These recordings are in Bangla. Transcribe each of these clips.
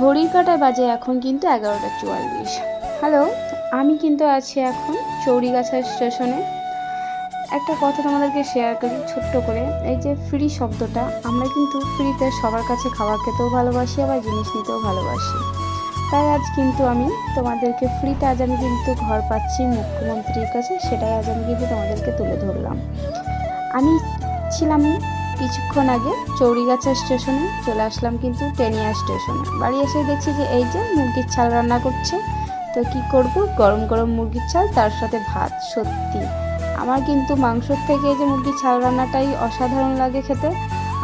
ঘড়ির কাঁটায় বাজে এখন কিন্তু 11:44। হ্যালো, আমি কিন্তু আছি এখন চৌরিগাছা স্টেশনে। একটা কথা তোমাদেরকে শেয়ার করি ছোট্ট করে। এই যে ফ্রি শব্দটা, আমরা কিন্তু ফ্রিতে সবার কাছে খাবার খেতেও ভালোবাসি, আবার জিনিস নিতেও ভালোবাসি। তাই আজ কিন্তু আমি তোমাদেরকে ফ্রিতে আজ আমি কিন্তু ঘর পাচ্ছি মুখ্যমন্ত্রীর কাছে, সেটাই আজ আমি কিন্তু তোমাদেরকে তুলে ধরলাম। আমি ছিলাম কিছুক্ষণ আগে চৌরিগাছা স্টেশনে, চলে আসলাম কিন্তু টেনিয়া স্টেশনে। বাড়ি এসে দেখছি যে এই যে মুরগির ছাল রান্না করছে। তো কি করব, গরম গরম মুরগির ছাল, তার সাথে ভাত। সত্যি আমার কিন্তু মাংসর থেকে এই যে মুরগির ছাল রান্নাটাই অসাধারণ লাগে খেতে।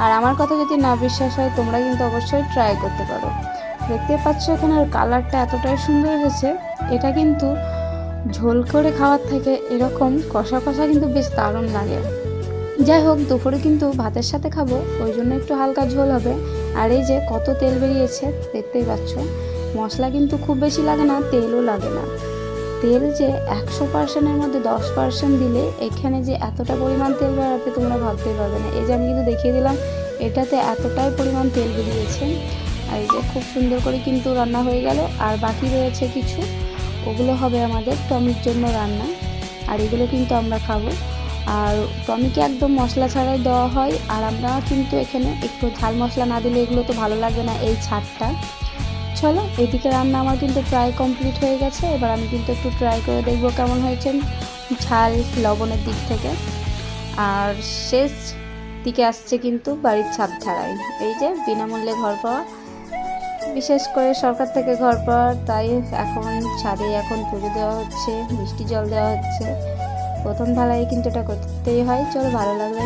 আর আমার কথা যদি না বিশ্বাস হয়, তোমরা কিন্তু অবশ্যই ট্রাই করতে পারো। দেখতে পাচ্ছ এখানের কালারটা এতটাই সুন্দর হয়েছে। এটা কিন্তু ঝোল করে খাওয়ার থেকে এরকম কষা কষা কিন্তু বেশ দারুণ লাগে। যাই হোক, দুপুরে কিন্তু ভাতের সাথে খাবো, ওই জন্য একটু হালকা ঝোল হবে। আর এই যে কত তেল বেরিয়েছে দেখতেই পাচ্ছ। মশলা কিন্তু খুব বেশি লাগে না, তেলও লাগে না। তেল যে 100%-এর মধ্যে 10% দিলে এখানে যে এতটা পরিমাণ তেল বেরোবে তোমরা ভাবতেই পারবে না। এই যে আমি কিন্তু দেখিয়ে দিলাম, এটাতে এতটাই পরিমাণ তেল বেরিয়েছে। আর এই যে খুব সুন্দর করে কিন্তু রান্না হয়ে গেল। আর বাকি রয়েছে কিছু, ওগুলো হবে আমাদের টমির জন্য রান্না। আর এগুলো কিন্তু আমরা খাবো। আর টমিকে একদম মশলা ছাড়াই দেওয়া হয়। আর আমরা কিন্তু এখানে একটু ঝাল মশলা না দিলে এগুলো তো ভালো লাগবে না, এই ছাড়টা। চলো, এদিকে রান্না আমার কিন্তু প্রায় কমপ্লিট হয়ে গেছে। এবার আমি কিন্তু একটু ট্রাই করে দেখবো কেমন হয়েছে ঝাল লবণের দিক থেকে। আর শেষ দিকে আসছে কিন্তু বাড়ির ছাদ ঢালাই। এই যে বিনামূল্যে ঘর পাওয়া, বিশেষ করে সরকার থেকে ঘর পাওয়া, তাই এখন ছাদে এখন পুজো দেওয়া হচ্ছে, মিষ্টি জল দেওয়া হচ্ছে। প্রথম ঢালাই কিন্তু এটা করতেই হয়। চলো, ভালো লাগলে